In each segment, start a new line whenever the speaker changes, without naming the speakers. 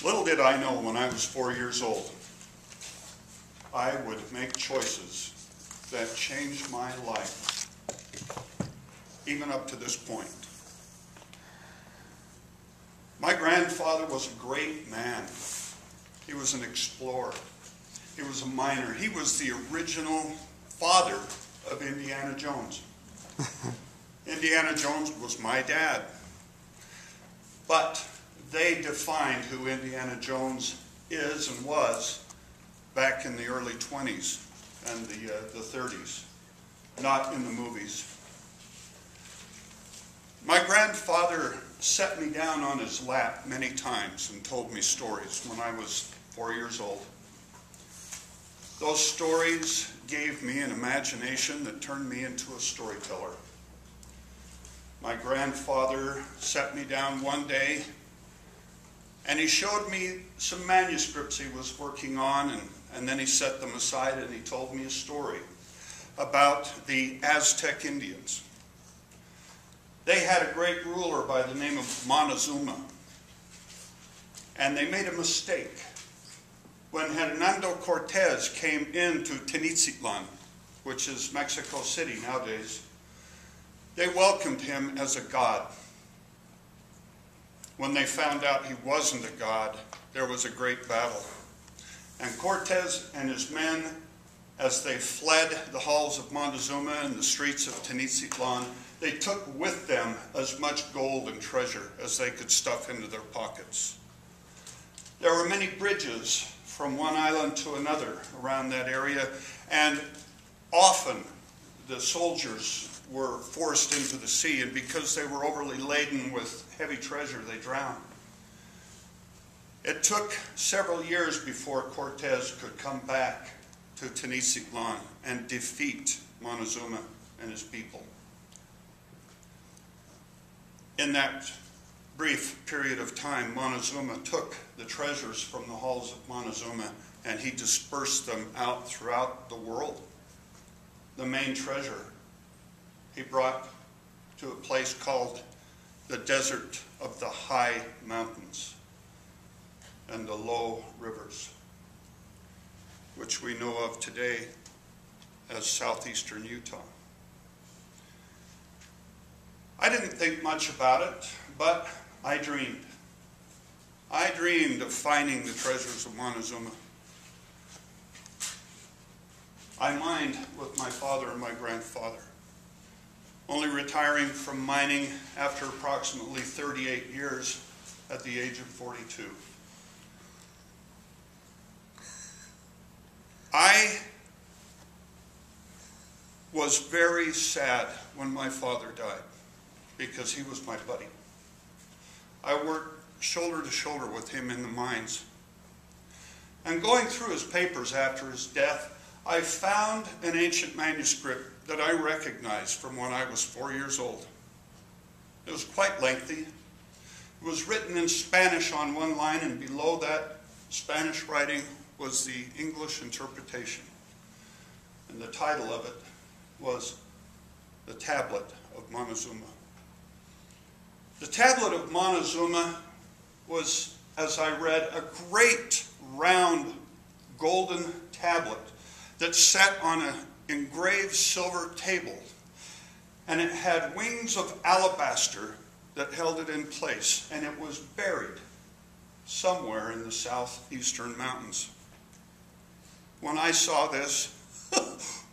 Little did I know when I was 4 years old, I would make choices that changed my life, even up to this point. My grandfather was a great man. He was an explorer. He was a miner. He was the original father of Indiana Jones. Indiana Jones was my dad. But they defined who Indiana Jones is and was back in the early 20s and the 30s, not in the movies. My grandfather set me down on his lap many times and told me stories when I was 4 years old. Those stories gave me an imagination that turned me into a storyteller. My grandfather set me down one day and he showed me some manuscripts he was working on, and then he set them aside and he told me a story about the Aztec Indians. They had a great ruler by the name of Montezuma, and they made a mistake. When Hernando Cortez came into Tenochtitlan, which is Mexico City nowadays, they welcomed him as a god. When they found out he wasn't a god, there was a great battle. And Cortez and his men, as they fled the halls of Montezuma and the streets of Tenochtitlan, they took with them as much gold and treasure as they could stuff into their pockets. There were many bridges from one island to another around that area, and often the soldiers were forced into the sea, and because they were overly laden with heavy treasure, they drowned. It took several years before Cortez could come back to Tenochtitlan and defeat Montezuma and his people. In that brief period of time, Montezuma took the treasures from the halls of Montezuma and he dispersed them out throughout the world. The main treasure he brought to a place called the Desert of the High Mountains and the Low Rivers, which we know of today as southeastern Utah. I didn't think much about it, but I dreamed. I dreamed of finding the treasures of Montezuma. I mined with my father and my grandfather, only retiring from mining after approximately 38 years at the age of 42. I was very sad when my father died because he was my buddy. I worked shoulder to shoulder with him in the mines. And going through his papers after his death, I found an ancient manuscript that I recognized from when I was 4 years old. It was quite lengthy. It was written in Spanish on one line, and below that Spanish writing was the English interpretation. And the title of it was The Tablet of Montezuma. The Tablet of Montezuma was, as I read, a great round golden tablet that sat on an engraved silver table, and it had wings of alabaster that held it in place, and it was buried somewhere in the southeastern mountains. When I saw this,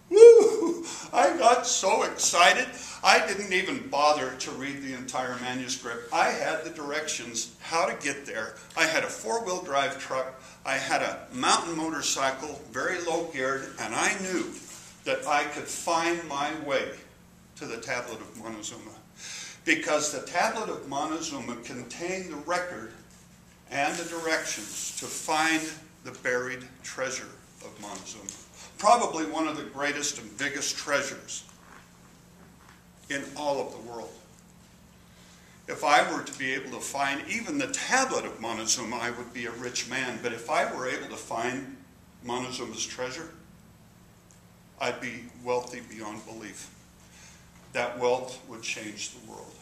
woo, I got so excited, I didn't even bother to read the entire manuscript. I had the directions how to get there. I had a four-wheel drive truck. I had a mountain motorcycle, very low geared, and I knew that I could find my way to the Tablet of Montezuma, because the Tablet of Montezuma contained the record and the directions to find the buried treasure of Montezuma. Probably one of the greatest and biggest treasures in all of the world. If I were to be able to find even the Tablet of Montezuma, I would be a rich man. But if I were able to find Montezuma's treasure, I'd be wealthy beyond belief. That wealth would change the world.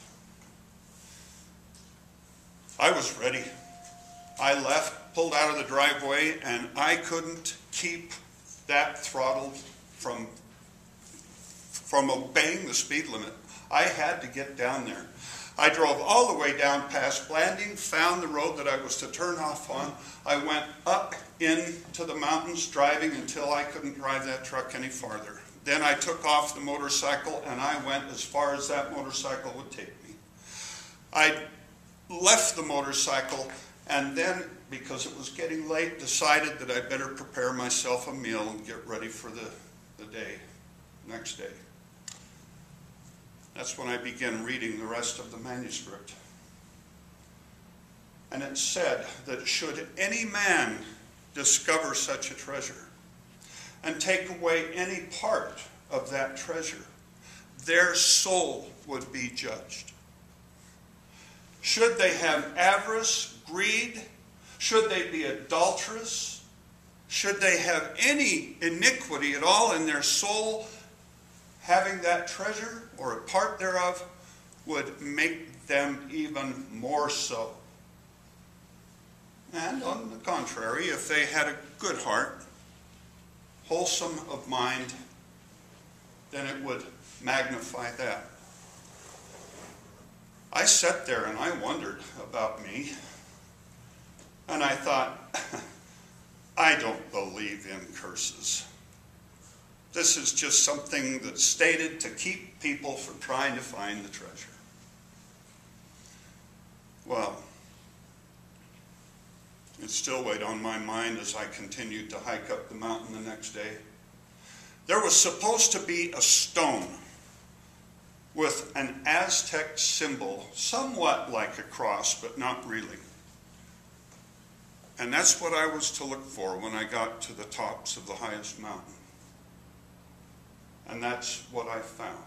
I was ready. I left, pulled out of the driveway, and I couldn't keep that throttle from obeying the speed limit. I had to get down there. I drove all the way down past Blanding, found the road that I was to turn off on. I went up into the mountains driving until I couldn't drive that truck any farther. Then I took off the motorcycle and I went as far as that motorcycle would take me. I left the motorcycle and then, because it was getting late, decided that I'd better prepare myself a meal and get ready for the next day. That's when I began reading the rest of the manuscript. And it said that should any man discover such a treasure and take away any part of that treasure, their soul would be judged. Should they have avarice, greed, should they be adulterous, should they have any iniquity at all in their soul, having that treasure or a part thereof would make them even more so. And on the contrary, if they had a good heart, wholesome of mind, then it would magnify that. I sat there and I wondered about me, and I thought, I don't believe in curses. This is just something that's stated to keep people from trying to find the treasure. Well, it still weighed on my mind as I continued to hike up the mountain the next day. There was supposed to be a stone with an Aztec symbol, somewhat like a cross, but not really. And that's what I was to look for when I got to the tops of the highest mountain. And that's what I found.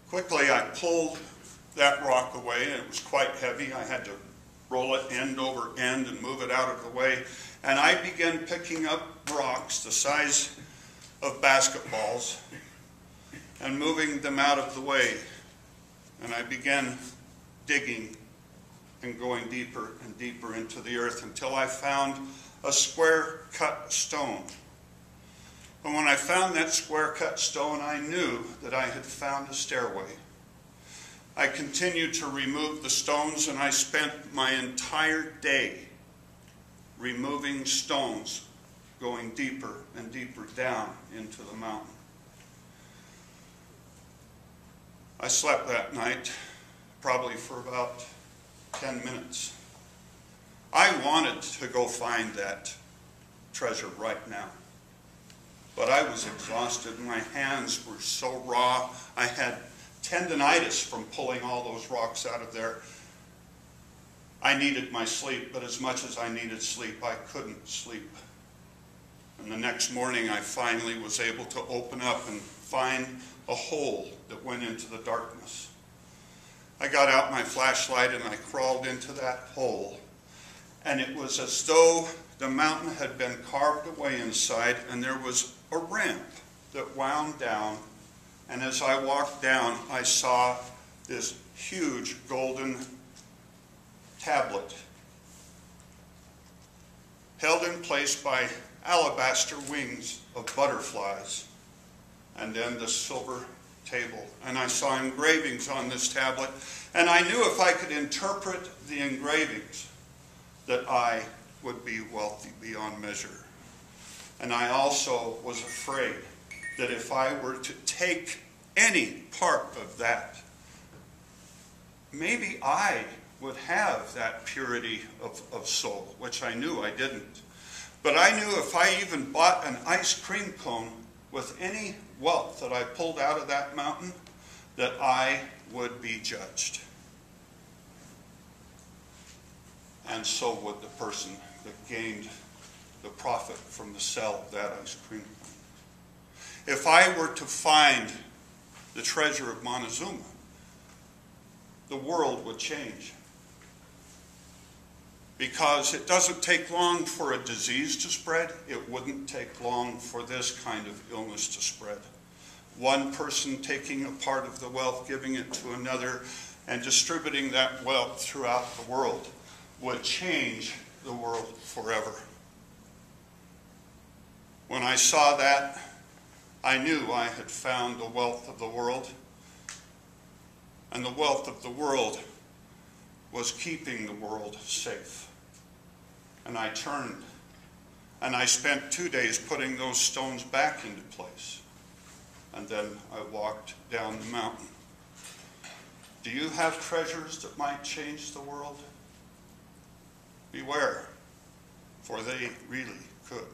Quickly, I pulled that rock away, and it was quite heavy. I had to roll it end over end and move it out of the way. And I began picking up rocks the size of basketballs and moving them out of the way. And I began digging and going deeper and deeper into the earth until I found a square cut stone. And when I found that square cut stone, I knew that I had found a stairway. I continued to remove the stones, and I spent my entire day removing stones, going deeper and deeper down into the mountain. I slept that night probably for about 10 minutes. I wanted to go find that treasure right now. But I was exhausted. My hands were so raw. I had tendinitis from pulling all those rocks out of there. I needed my sleep, but as much as I needed sleep, I couldn't sleep. And the next morning, I finally was able to open up and find a hole that went into the darkness. I got out my flashlight and I crawled into that hole. And it was as though the mountain had been carved away inside, and there was a ramp that wound down. And as I walked down, I saw this huge golden tablet held in place by alabaster wings of butterflies, and then the silver table. And I saw engravings on this tablet, and I knew if I could interpret the engravings that I would be wealthy beyond measure. And I also was afraid that if I were to take any part of that, maybe I would have that purity of soul, which I knew I didn't. But I knew if I even bought an ice cream cone with any wealth that I pulled out of that mountain, that I would be judged. And so would the person that gained the profit from the sale of that ice cream cone. If I were to find the treasure of Montezuma, the world would change. Because it doesn't take long for a disease to spread. It wouldn't take long for this kind of illness to spread. One person taking a part of the wealth, giving it to another, and distributing that wealth throughout the world would change the world forever. When I saw that, I knew I had found the wealth of the world, and the wealth of the world was keeping the world safe. And I turned, and I spent 2 days putting those stones back into place. And then I walked down the mountain. Do you have treasures that might change the world? Beware, for they really could.